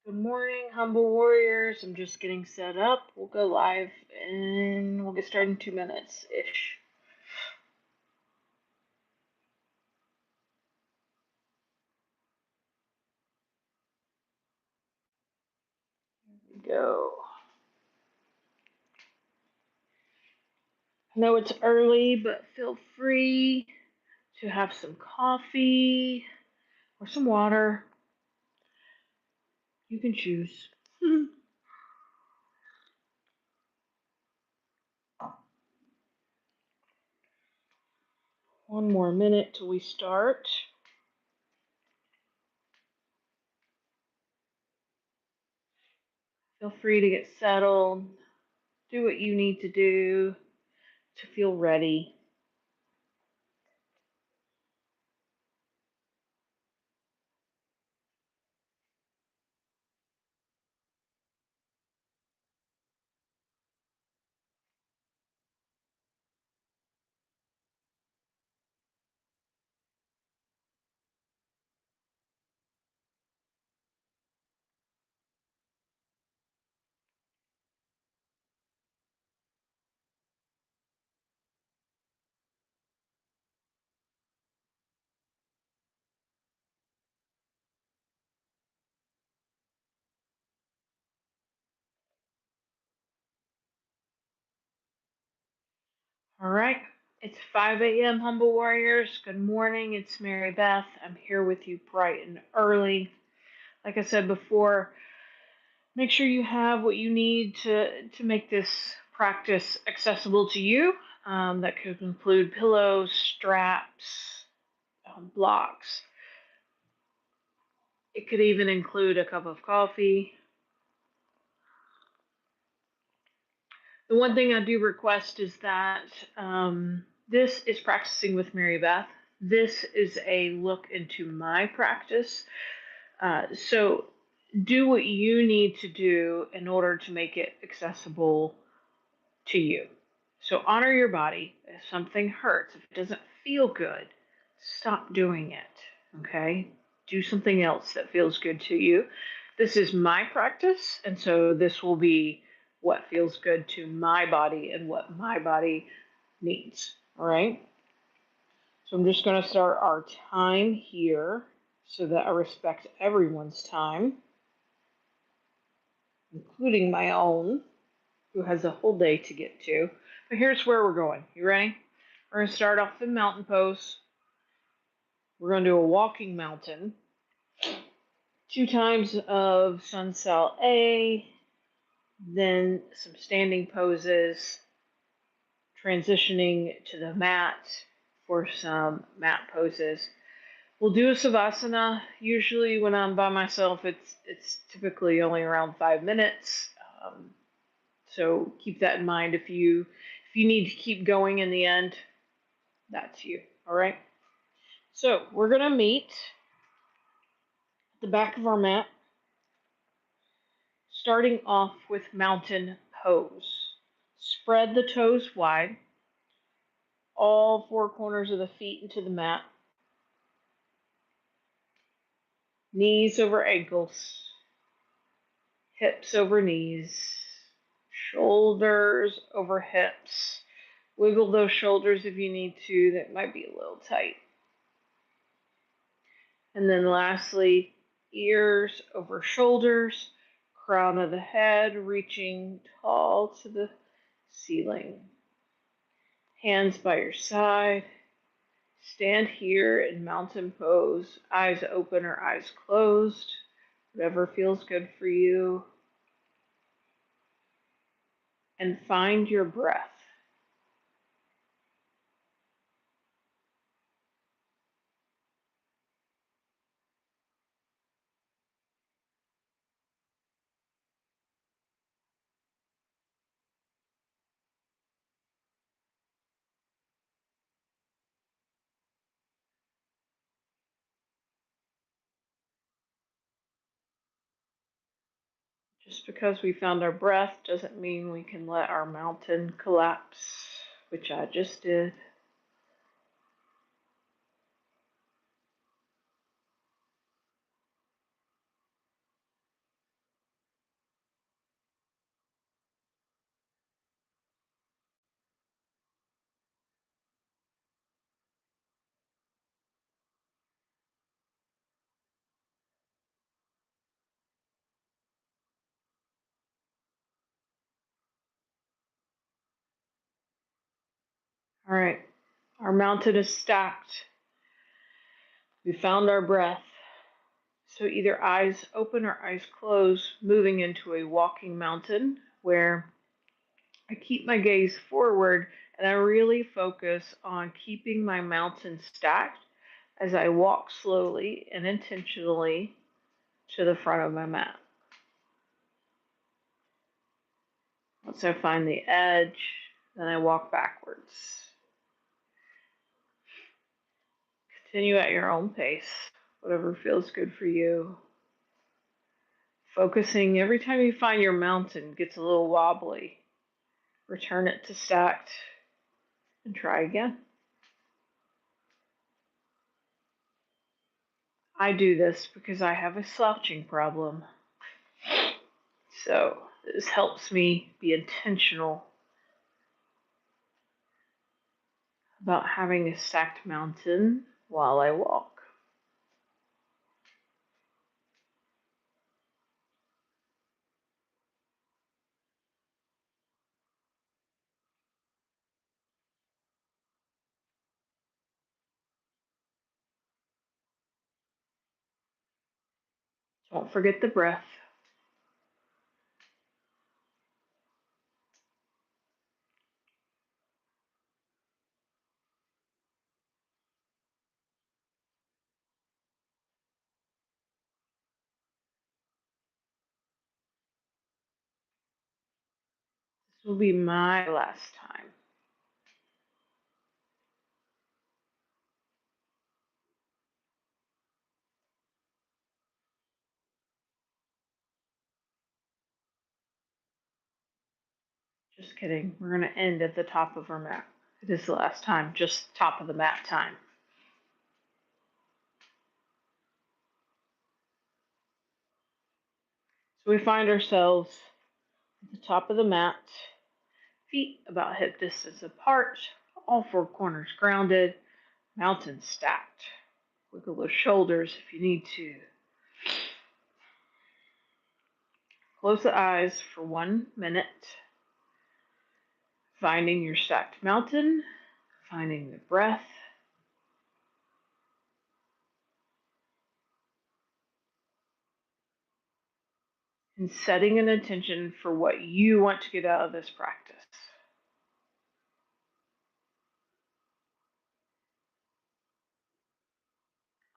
Good morning, humble warriors. I'm just getting set up. We'll go live and we'll get started in 2 minutes ish. Here we go. I know it's early, but feel free to have some coffee or some water. You can choose. One more minute till we start. Feel free to get settled. Do what you need to do to feel ready. All right. It's 5 a.m., Humble Warriors. Good morning. It's Mary Beth. I'm here with you bright and early. Like I said before, make sure you have what you need to make this practice accessible to you. That could include pillows, straps, blocks. It could even include a cup of coffee. The one thing I do request is that this is practicing with Mary Beth. This is a look into my practice. So do what you need to do in order to make it accessible to you. So honor your body. If something hurts, if it doesn't feel good, stop doing it. Okay? Do something else that feels good to you. This is my practice, and so this will be what feels good to my body and what my body needs. All right? So I'm just going to start our time here so that I respect everyone's time, including my own, who has a whole day to get to. But here's where we're going. You ready? We're going to start off in mountain pose. We're going to do a walking mountain. 2 times of sun sal A, then some standing poses, transitioning to the mat for some mat poses. We'll do a savasana. Usually, when I'm by myself, it's typically only around 5 minutes. So keep that in mind. If you need to keep going in the end, that's you. All right. So we're gonna meet at the back of our mat, starting off with mountain pose. Spread the toes wide, all four corners of the feet into the mat, knees over ankles, hips over knees, shoulders over hips. Wiggle those shoulders if you need to, that might be a little tight. And then lastly, ears over shoulders, crown of the head reaching tall to the ceiling. Hands by your side. Stand here in mountain pose, eyes open or eyes closed, whatever feels good for you. And find your breath. Just because we found our breath doesn't mean we can let our mountain collapse, which I just did. All right, our mountain is stacked. We found our breath. So either eyes open or eyes closed, moving into a walking mountain where I keep my gaze forward and I really focus on keeping my mountain stacked as I walk slowly and intentionally to the front of my mat. Once I find the edge, then I walk backwards. Continue at your own pace, whatever feels good for you. Focusing every time you find your mountain gets a little wobbly, return it to stacked and try again. I do this because I have a slouching problem. So this helps me be intentional about having a stacked mountain while I walk. Don't forget the breath. This will be my last time. Just kidding. We're going to end at the top of our mat. It is the last time, just top of the mat time. So we find ourselves at the top of the mat, feet about hip distance apart, all four corners grounded, mountain stacked. Wiggle those shoulders if you need to. Close the eyes for 1 minute. Finding your stacked mountain, finding the breath, and setting an intention for what you want to get out of this practice.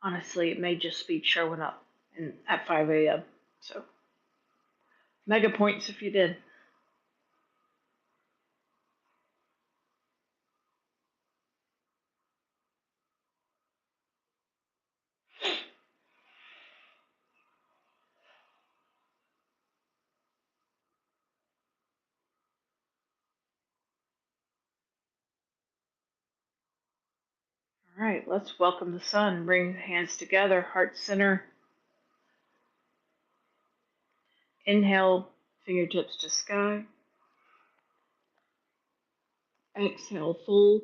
Honestly, it may just be showing up at 5 a.m. So, mega points if you did. All right, let's welcome the sun. Bring the hands together, heart center. Inhale, fingertips to sky. Exhale, fold.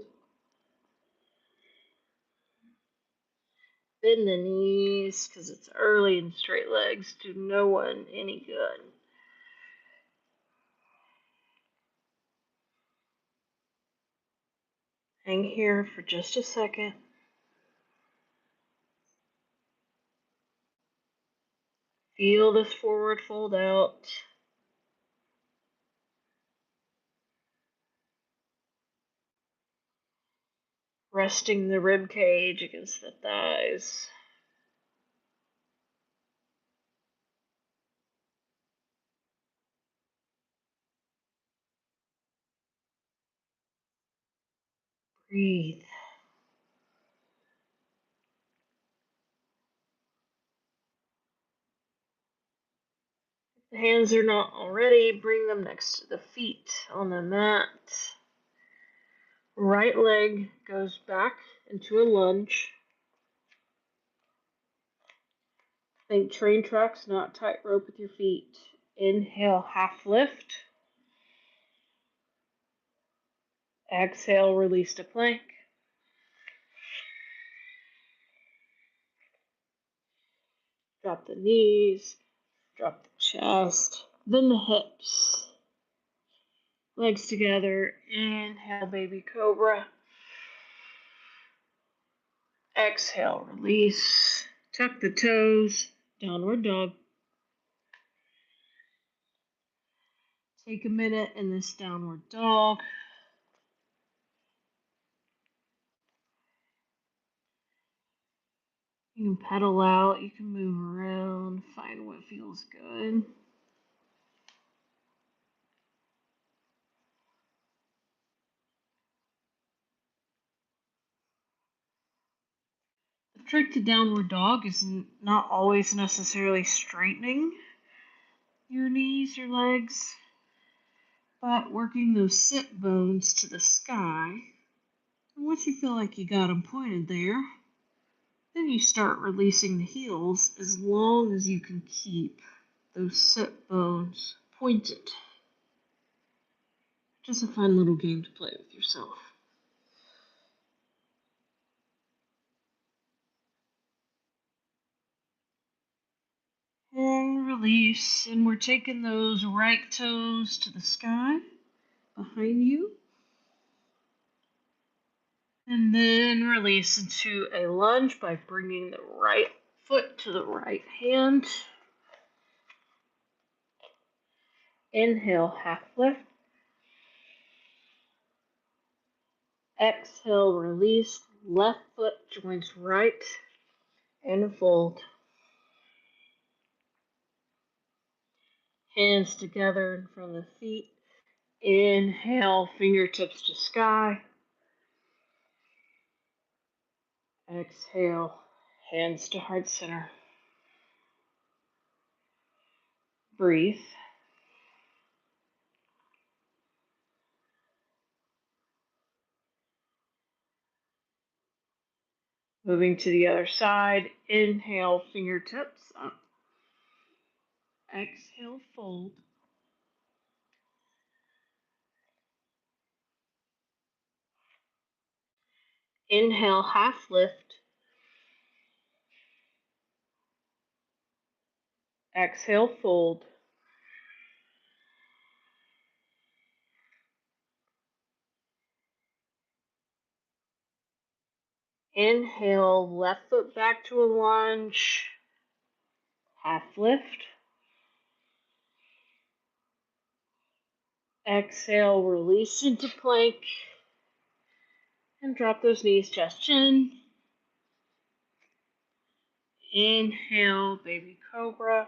Bend the knees because it's early and straight legs do no one any good. Hang here for just a second. Feel this forward fold out. Resting the rib cage against the thighs. Breathe. If the hands are not already, bring them next to the feet on the mat. Right leg goes back into a lunge. Think train tracks, not tightrope with your feet. Inhale, half lift. Exhale, release to plank. Drop the knees, drop the chest, then the hips. Legs together. Inhale, baby cobra. Exhale, release. Tuck the toes, downward dog. Take a minute in this downward dog. You can pedal out, you can move around, find what feels good. The trick to downward dog is not always necessarily straightening your knees or legs, but working those sit bones to the sky. And once you feel like you got them pointed there, then you start releasing the heels as long as you can keep those sit bones pointed. Just a fun little game to play with yourself. And release. And we're taking those right toes to the sky behind you. And then release into a lunge by bringing the right foot to the right hand. Inhale, half lift. Exhale, release. Left foot joins right and fold. Hands together in front of the feet. Inhale, fingertips to sky. Exhale, hands to heart center. Breathe. Moving to the other side. Inhale, fingertips up. Exhale, fold. Inhale, half lift. Exhale, fold. Inhale, left foot back to a lunge. Half lift. Exhale, release into plank. And drop those knees, chest, chin. Inhale, baby cobra.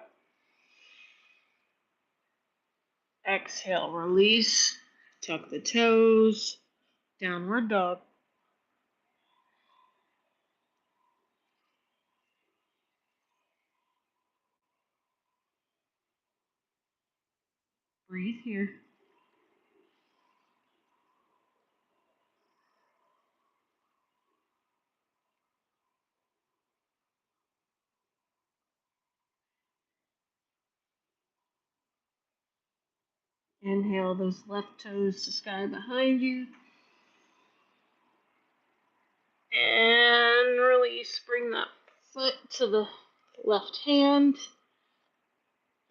Exhale, release. Tuck the toes. Downward dog. Breathe here. Inhale those left toes to sky behind you. And release. Bring that foot to the left hand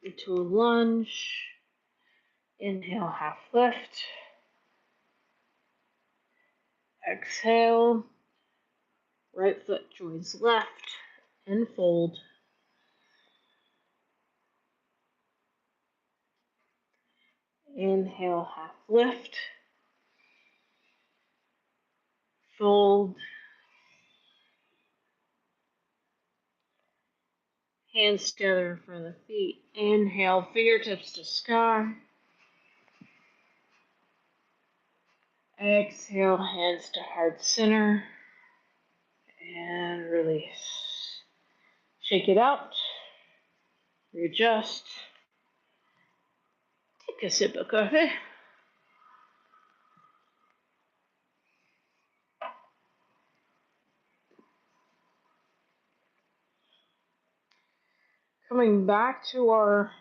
into a lunge. Inhale, half lift. Exhale. Right foot joins left and fold. Inhale, half lift. Fold. Hands together in front of the feet. Inhale, fingertips to sky. Exhale, hands to heart center. And release. Shake it out. Readjust. Take a sip of coffee. Coming back to our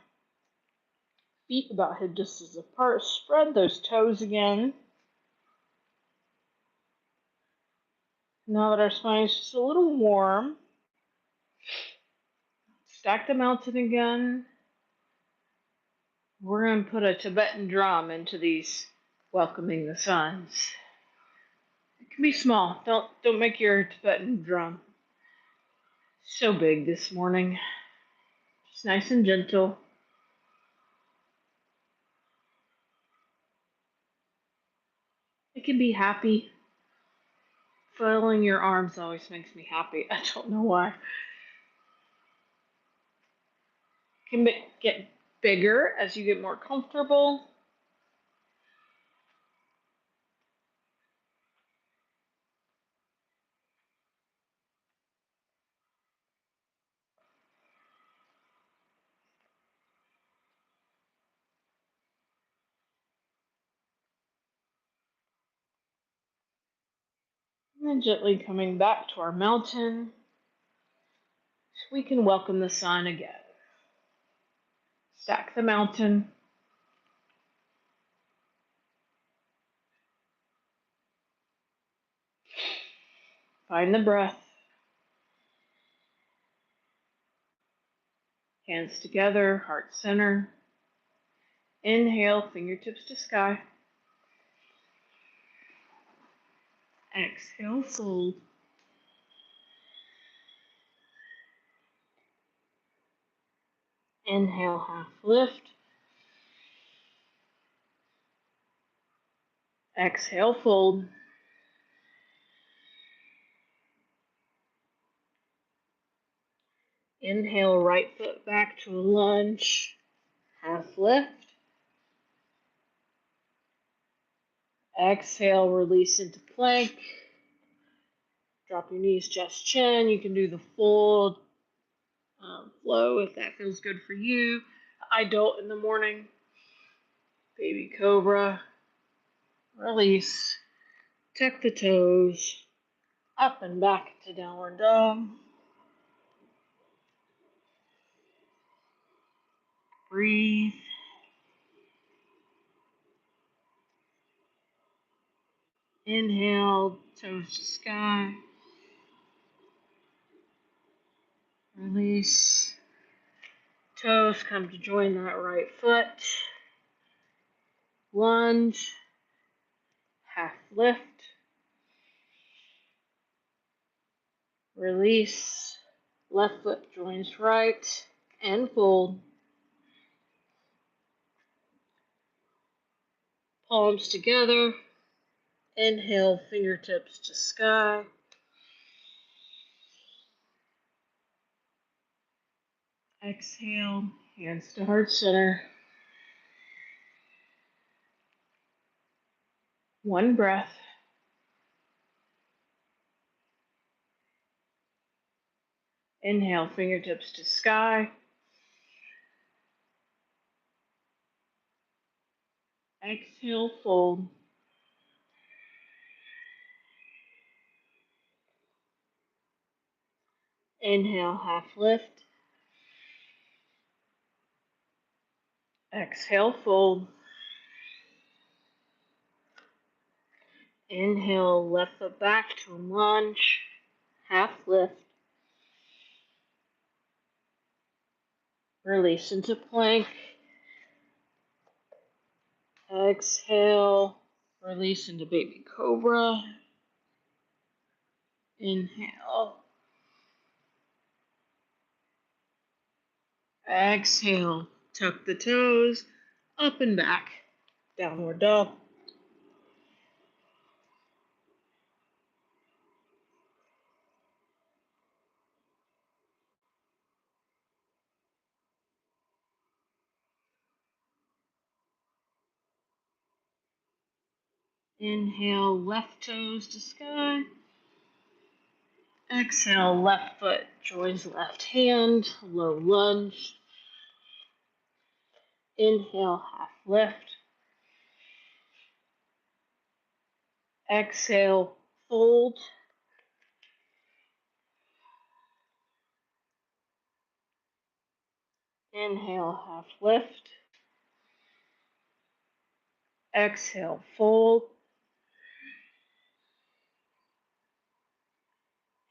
feet about hip distance apart. Spread those toes again. Now that our spine is just a little warm, stack the mountain again. We're going to put a Tibetan drum into these welcoming the suns. It can be small. Don't make your Tibetan drum so big this morning. Just nice and gentle. It can be happy. Flailing your arms always makes me happy. I don't know why. It can get bigger as you get more comfortable. And then gently coming back to our mountain, so we can welcome the sun again. Stack the mountain. Find the breath. Hands together, heart center. Inhale, fingertips to sky. Exhale, fold. Inhale, half lift. Exhale, fold. Inhale, right foot back to a lunge. Half lift. Exhale, release into plank. Drop your knees, chest, chin. You can do the full flow if that feels good for you. I don't in the morning. Baby cobra. Release. Tuck the toes. Up and back to downward dog. Breathe. Inhale, toes to sky. Release. Toes come to join that right foot. Lunge. Half lift. Release. Left foot joins right. And fold. Palms together. Inhale, fingertips to sky. Exhale, hands to heart center. One breath. Inhale, fingertips to sky. Exhale, fold. Inhale, half lift. Exhale, fold. Inhale, left foot back to lunge. Half lift. Release into plank. Exhale, release into baby cobra. Inhale. Exhale, tuck the toes, up and back. Downward dog. Inhale, left toes to sky. Exhale, left foot joins left hand, low lunge. Inhale, half lift. Exhale, fold. Inhale, half lift. Exhale, fold.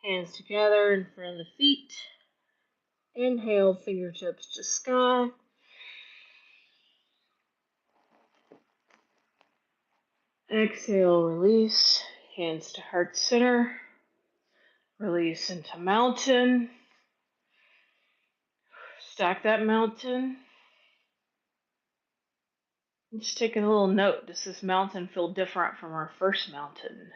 Hands together in front of the feet. Inhale, fingertips to sky. Exhale, release. Hands to heart center. Release into mountain. Stack that mountain. Just take a little note. Does this mountain feel different from our first mountain?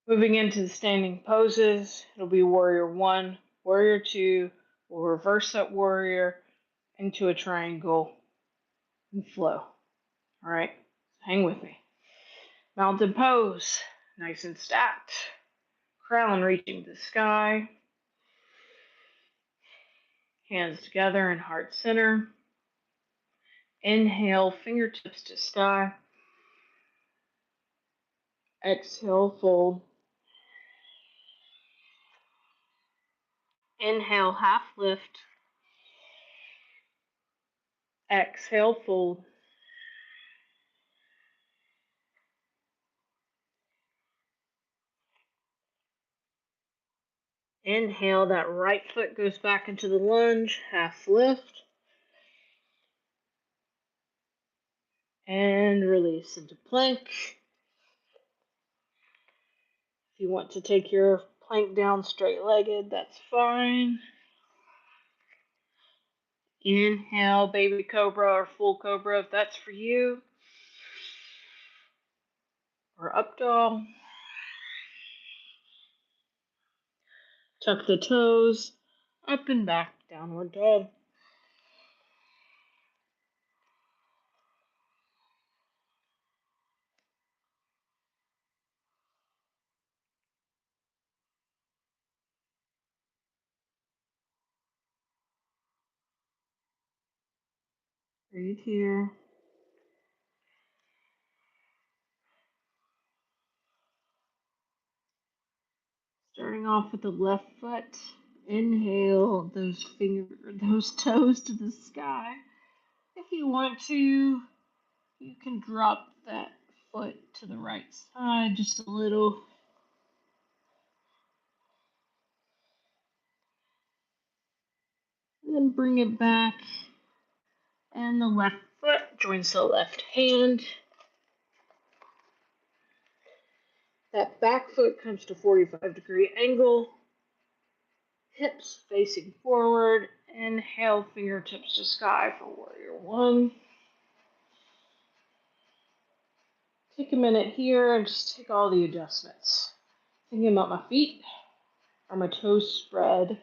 Moving into the standing poses, it'll be warrior one, warrior two. We'll reverse that warrior into a triangle and flow. All right, hang with me. Mountain pose, nice and stacked. Crown reaching the sky. Hands together in heart center. Inhale, fingertips to sky. Exhale, fold. Inhale, half lift. Exhale, fold. Inhale, that right foot goes back into the lunge, half lift. And release into plank. If you want to take your plank down straight-legged, that's fine. Inhale, baby cobra or full cobra if that's for you. Or up dog. Tuck the toes, up and back, downward dog. Breathe here. Starting off with the left foot. Inhale those toes to the sky. If you want to, you can drop that foot to the right side just a little. And then bring it back. And the left foot joins the left hand. That back foot comes to 45-degree angle. Hips facing forward. Inhale, fingertips to sky for warrior one. Take a minute here and just take all the adjustments. Thinking about my feet. Are my toes spread?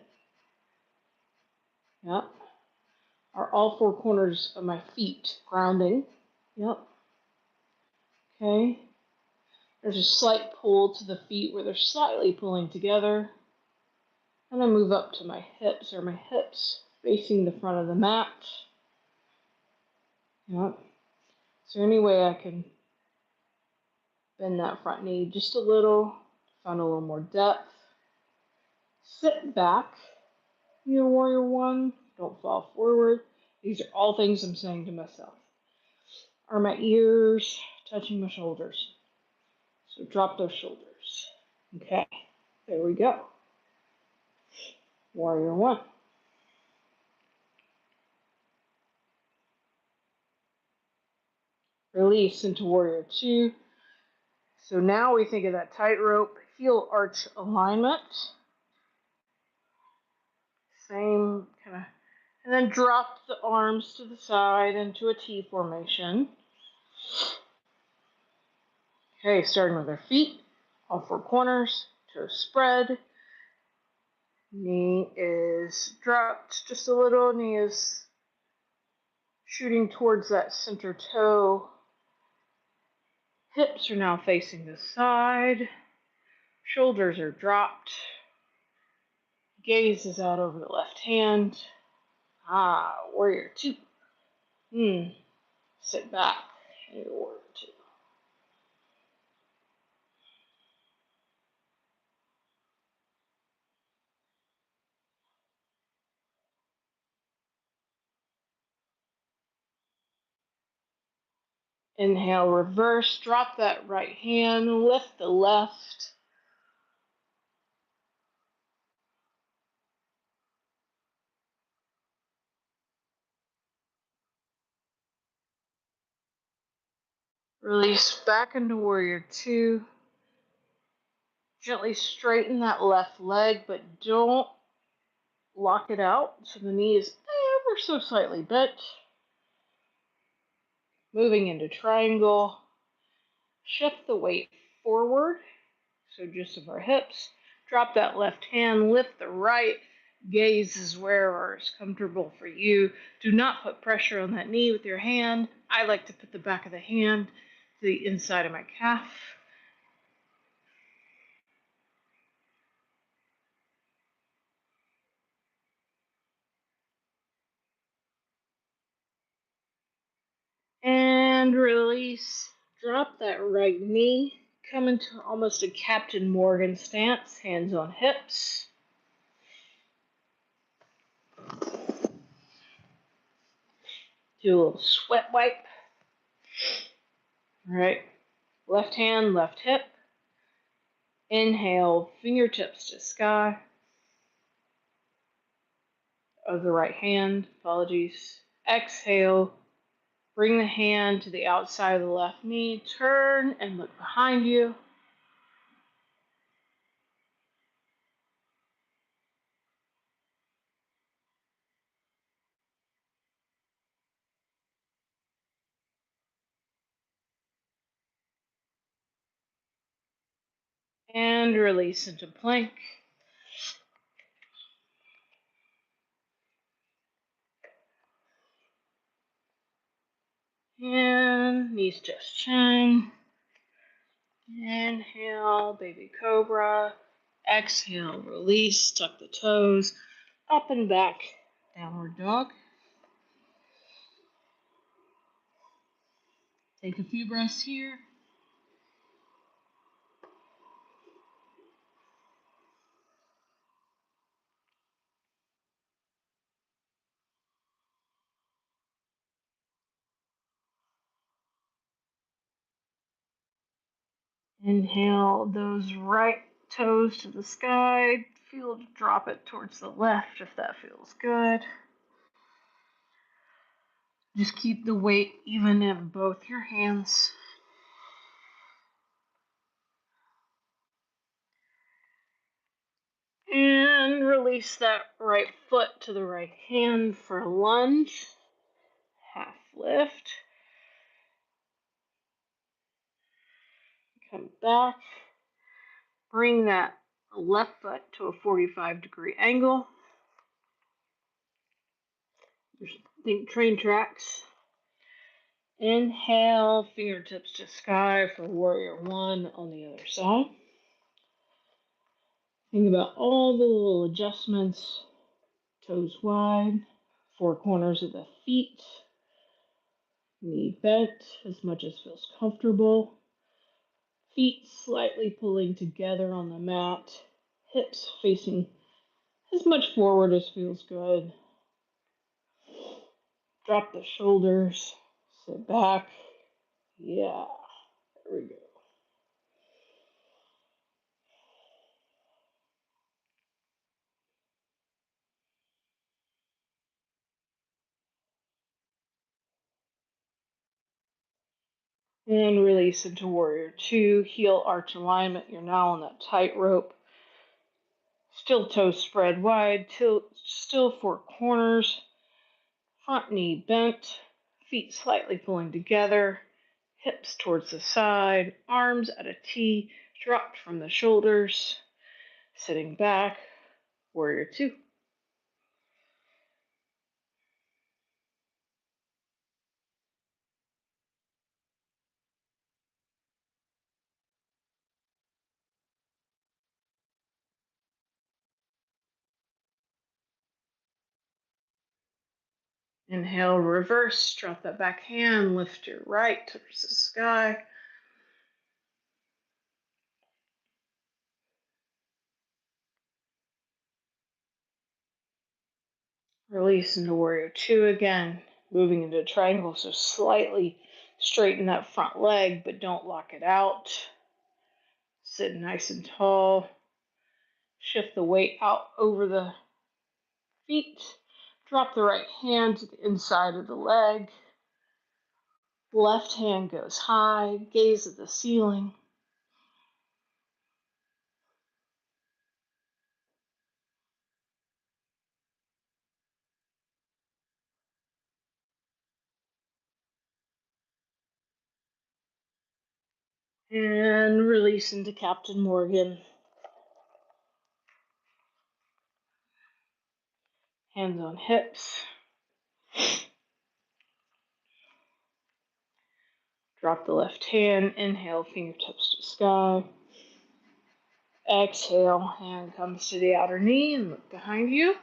Yep. Are all four corners of my feet grounding? Yep. Okay. There's a slight pull to the feet where they're slightly pulling together. And I move up to my hips. Are my hips facing the front of the mat? Yep. Is there any way I can bend that front knee just a little? Find a little more depth. Sit back. Your warrior one. Don't fall forward. These are all things I'm saying to myself. Are my ears touching my shoulders? So drop those shoulders. Okay. There we go. Warrior one. Release into warrior two. So now we think of that tightrope heel arch alignment. Same kind of, and then drop the arms to the side into a T formation. Okay, starting with our feet, all four corners, toes spread. Knee is dropped just a little, knee is shooting towards that center toe. Hips are now facing the side. Shoulders are dropped. Gaze is out over the left hand. Warrior two. Sit back. Warrior two. Inhale, reverse, drop that right hand, lift the left. Release back into warrior two. Gently straighten that left leg, but don't lock it out so the knee is ever so slightly bent. Moving into triangle. Shift the weight forward, so just of our hips. Drop that left hand, lift the right. Gaze is wherever is comfortable for you. Do not put pressure on that knee with your hand. I like to put the back of the hand to the inside of my calf. And release. Drop that right knee. Come into almost a Captain Morgan stance, hands on hips. Do a little sweat wipe. All right. Left hand, left hip. Inhale, fingertips to sky. Of the right hand, apologies. Exhale, bring the hand to the outside of the left knee. Turn and look behind you. And release into plank. And knees just chin. Inhale, baby cobra. Exhale, release, tuck the toes, up and back, downward dog. Take a few breaths here. Inhale those right toes to the sky. Feel to drop it towards the left if that feels good. Just keep the weight even in both your hands. And release that right foot to the right hand for a lunge. Half lift. Come back. Bring that left foot to a 45-degree angle. Think train tracks. Inhale, fingertips to sky for warrior one on the other side. Think about all the little adjustments. Toes wide, four corners of the feet, knee bent as much as feels comfortable. Feet slightly pulling together on the mat, hips facing as much forward as feels good. Drop the shoulders, sit back. Yeah, there we go. And release into warrior two, heel arch alignment. You're now on that tightrope. Still toes spread wide, still four corners. Front knee bent, feet slightly pulling together, hips towards the side, arms at a T, dropped from the shoulders, sitting back, warrior two. Inhale, reverse, drop that back hand, lift your right towards the sky. Release into warrior two again, moving into a triangle, so slightly Straighten that front leg, but don't lock it out. Sit nice and tall. Shift the weight out over the feet. Drop the right hand to the inside of the leg. Left hand goes high. Gaze at the ceiling. And release into Captain Morgan. Hands on hips. Drop the left hand. Inhale, fingertips to sky. Exhale, hand comes to the outer knee and look behind you.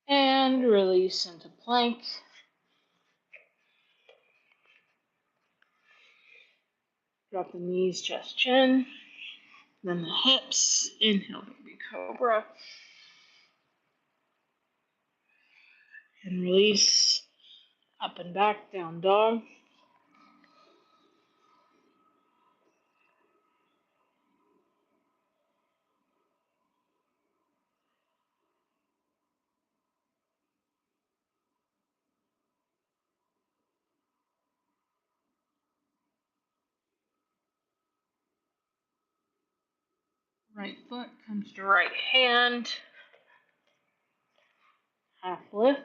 And release into plank. Drop the knees, chest, chin. Then the hips. Inhale, baby cobra. And release. Up and back, down dog. Right foot comes to right hand. Half lift.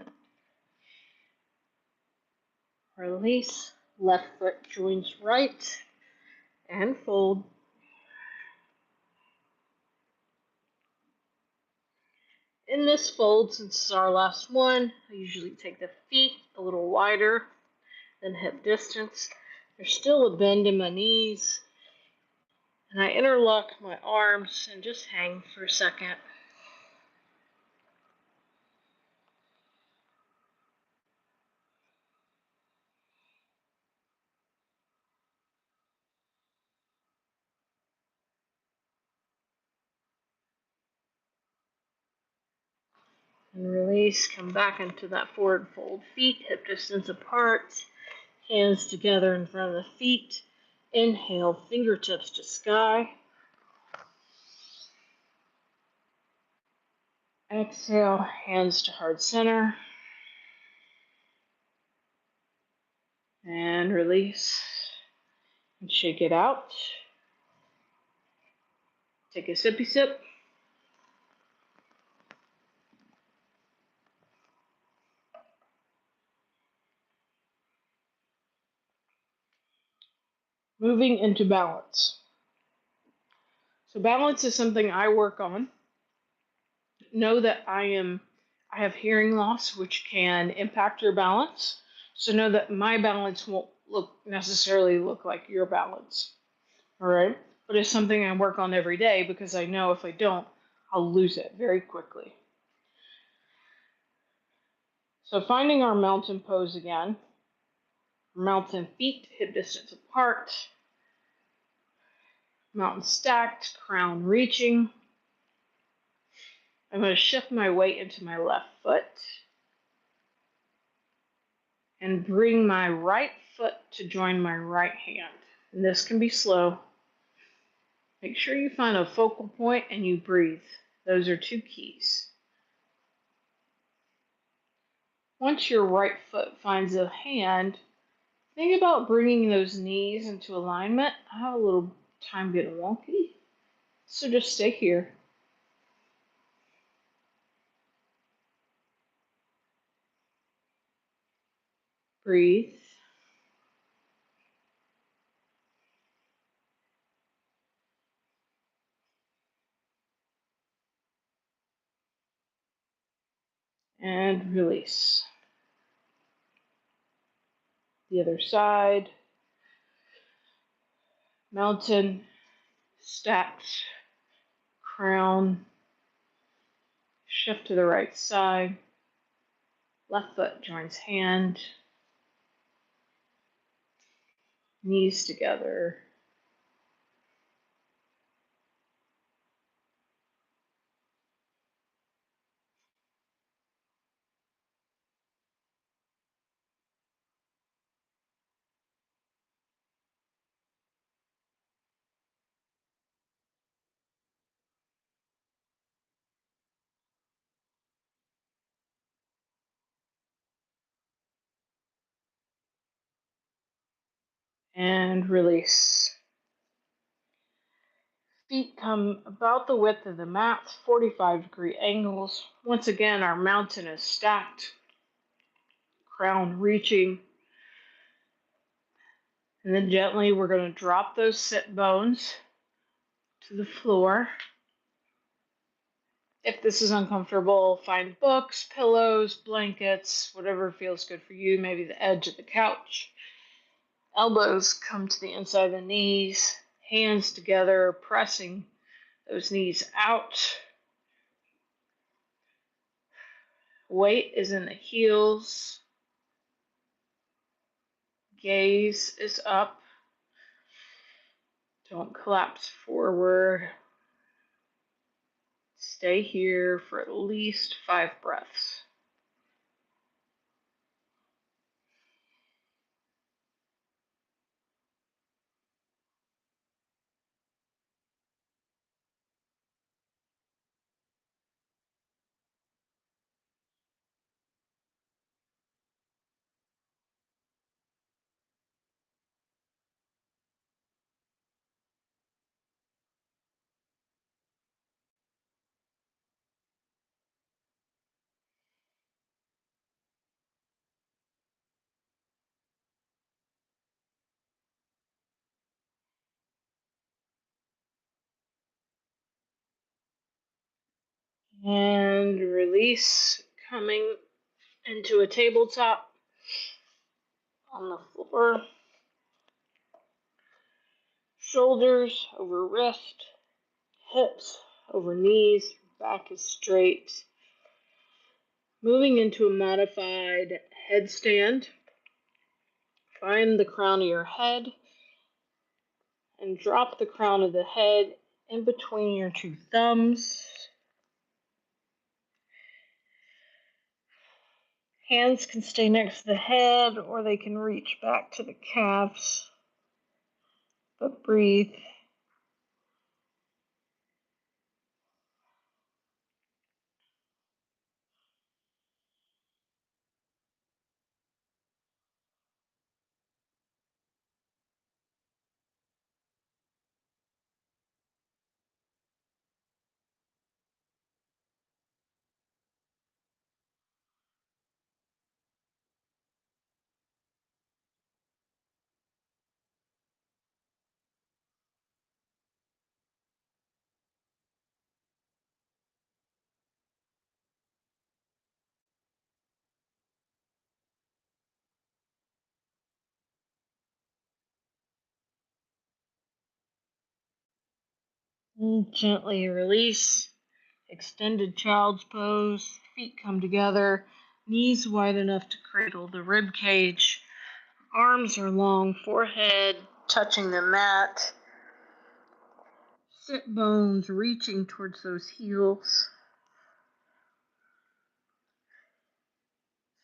Release. Left foot joins right. And fold. In this fold, since it's our last one, I usually take the feet a little wider than hip distance. There's still a bend in my knees. And I interlock my arms and just hang for a second. And release, come back into that forward fold. Feet hip distance apart, hands together in front of the feet. Inhale, fingertips to sky. Exhale, hands to heart center. And release. And shake it out. Take a sippy sip. Moving into balance. So balance is something I work on. Know that I have hearing loss, which can impact your balance. So know that my balance won't necessarily look like your balance. All right? But it's something I work on every day because I know if I don't, I'll lose it very quickly. So finding our mountain pose again. Mountain feet hip distance apart. Mountain stacked, crown reaching. I'm going to shift my weight into my left foot and bring my right foot to join my right hand. And this can be slow. Make sure you find a focal point and you breathe. Those are two keys. Once your right foot finds a hand, think about bringing those knees into alignment. I have a little time getting wonky, so just stay here. Breathe. And release. The other side. Mountain, stacked, crown. Shift to the right side. Left foot joins hand, knees together. And release. Feet come about the width of the mat, 45-degree angles. Once again, our mountain is stacked, crown reaching. And then gently, we're going to drop those sit bones to the floor. If this is uncomfortable, find books, pillows, blankets, whatever feels good for you, maybe the edge of the couch. Elbows come to the inside of the knees, hands together, pressing those knees out. Weight is in the heels. Gaze is up. Don't collapse forward. Stay here for at least 5 breaths. And release, coming into a tabletop on the floor. Shoulders over wrist, hips over knees, back is straight. Moving into a modified headstand. Find the crown of your head and drop the crown of the head in between your 2 thumbs. Hands can stay next to the head or they can reach back to the calves. But breathe. And gently release. Extended child's pose. Feet come together. Knees wide enough to cradle the rib cage. Arms are long. Forehead touching the mat. Sit bones reaching towards those heels.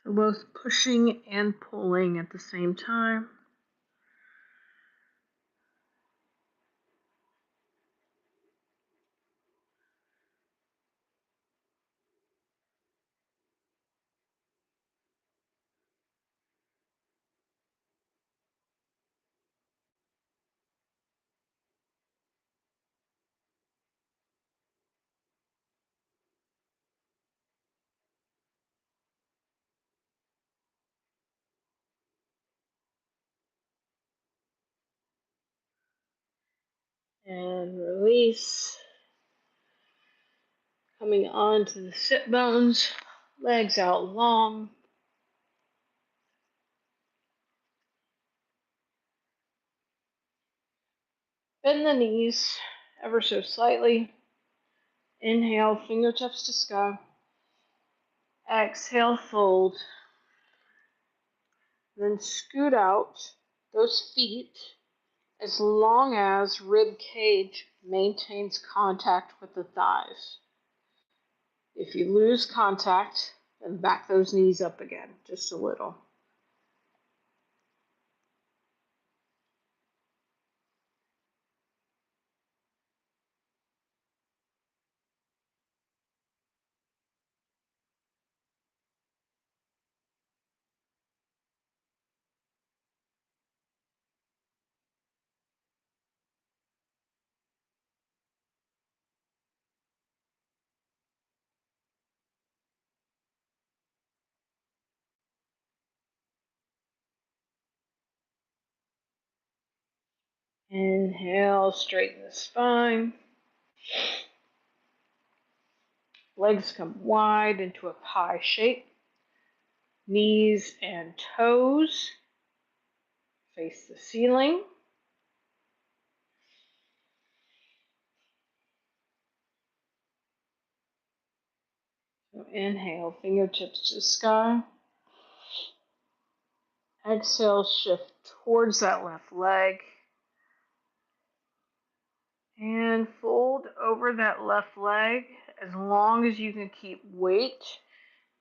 So both pushing and pulling at the same time. And release. Coming on to the sit bones. Legs out long. Bend the knees ever so slightly. Inhale, fingertips to sky. Exhale, fold. Then scoot out those feet as long as rib cage maintains contact with the thighs. If you lose contact, then back those knees up again, just a little. Inhale, straighten the spine. Legs come wide into a pie shape. Knees and toes face the ceiling. So inhale, fingertips to sky. Exhale, shift towards that left leg. And fold over that left leg as long as you can keep weight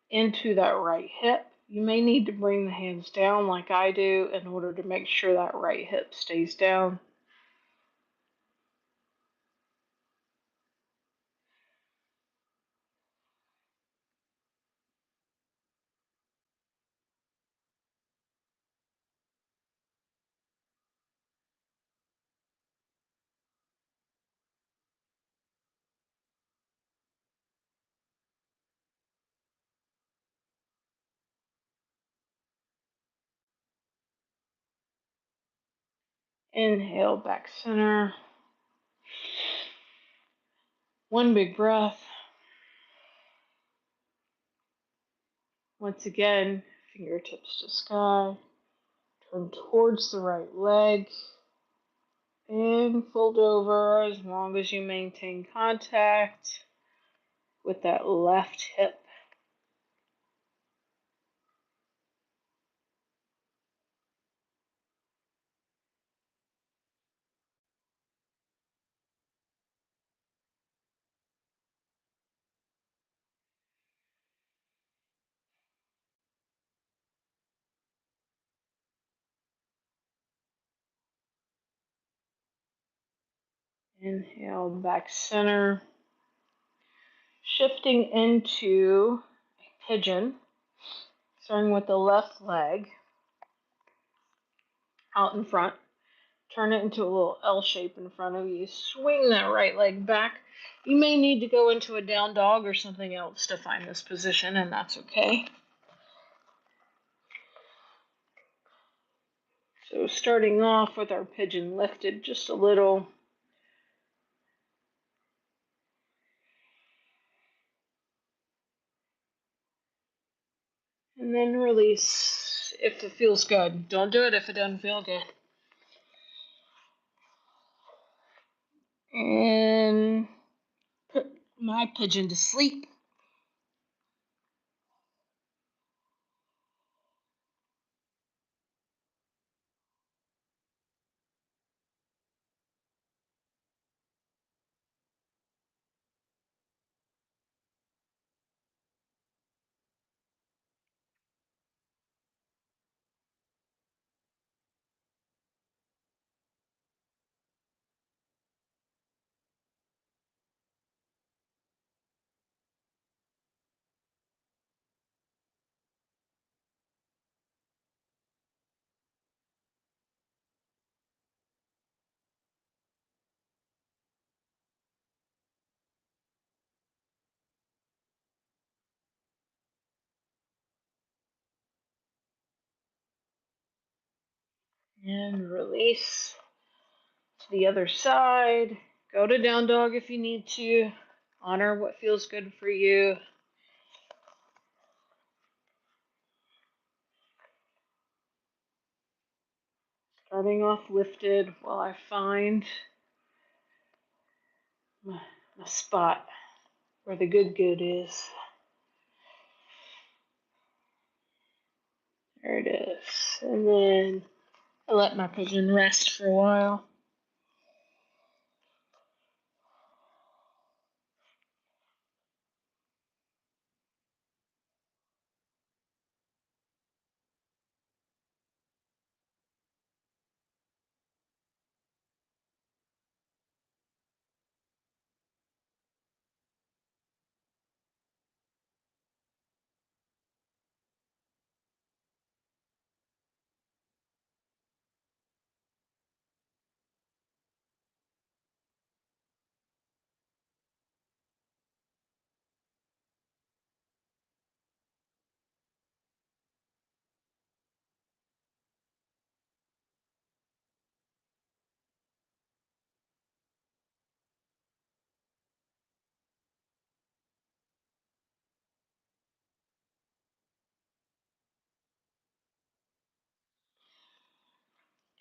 into that right hip. You may need to bring the hands down like I do in order to make sure that right hip stays down. Inhale, back center. One big breath. Once again, fingertips to sky. Turn towards the right leg. And fold over as long as you maintain contact with that left hip. Inhale, back center. Shifting into pigeon, starting with the left leg out in front. Turn it into a little L shape in front of you. Swing that right leg back. You may need to go into a down dog or something else to find this position, and that's okay. So starting off with our pigeon lifted just a little. And then release if it feels good. Don't do it if it doesn't feel good. And put my pigeon to sleep. And release to the other side. Go to down dog if you need to. Honor what feels good for you. Starting off lifted while I find my spot where the good is. There it is. And then I let my pigeon rest for a while.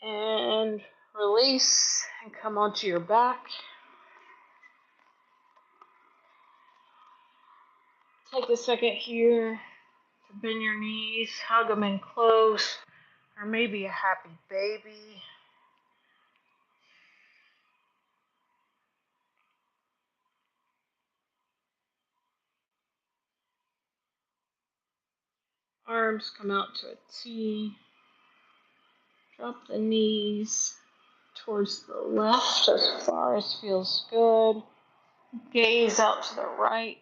And release and come onto your back. Take a second here to bend your knees, hug them in close, or maybe a happy baby. Arms come out to a T. Drop the knees towards the left as far as feels good. Gaze out to the right.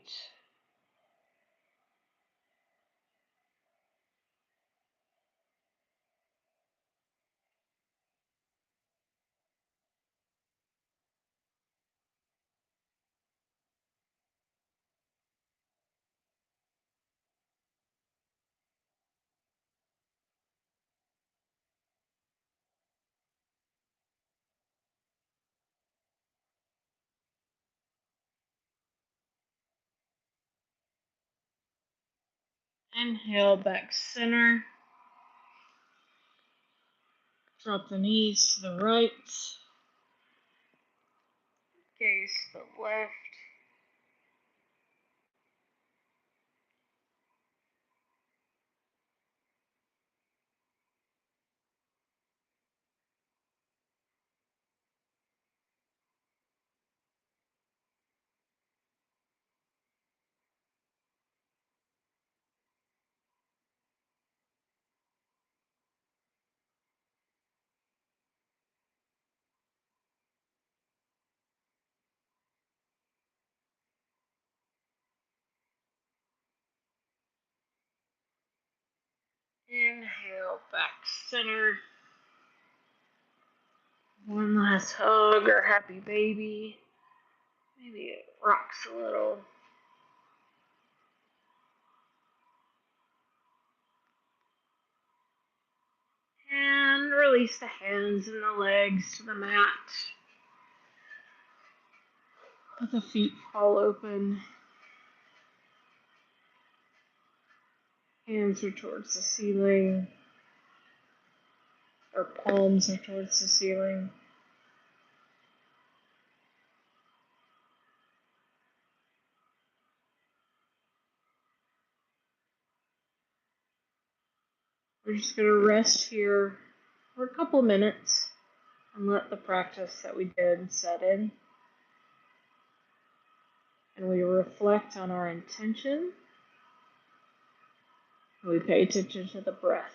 Inhale, back center. Drop the knees to the right. Gaze to the left. Inhale, back center. One last hug or happy baby. Maybe it rocks a little. And release the hands and the legs to the mat. Let the feet fall open. Hands are towards the ceiling, or palms are towards the ceiling. We're just going to rest here for a couple minutes and let the practice that we did set in. And we reflect on our intention. And we pay attention to the breath.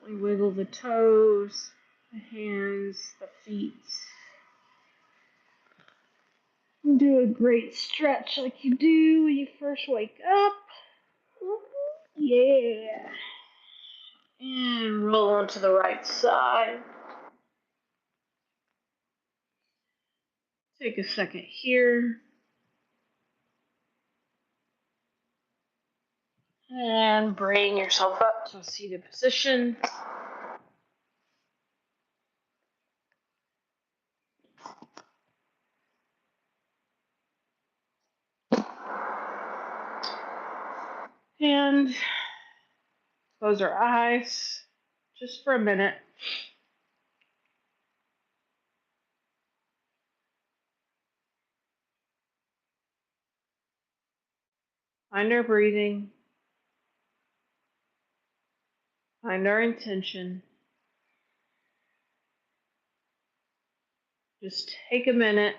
Gently wiggle the toes, the hands, the feet. Do a great stretch like you do when you first wake up. Yeah. And roll onto the right side. Take a second here. And bring yourself up to a seated position. And close our eyes just for a minute. Find our breathing. Find our intention. Just take a minute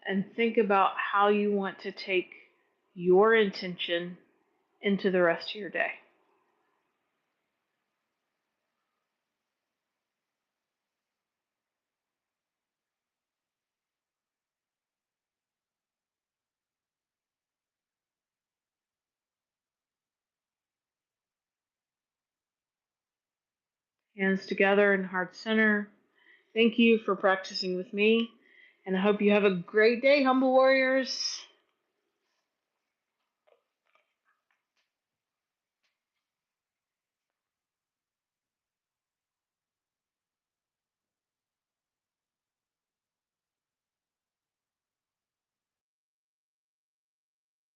and think about how you want to take your intention into the rest of your day. Hands together in heart center. Thank you for practicing with me, and I hope you have a great day, Humble Warriors.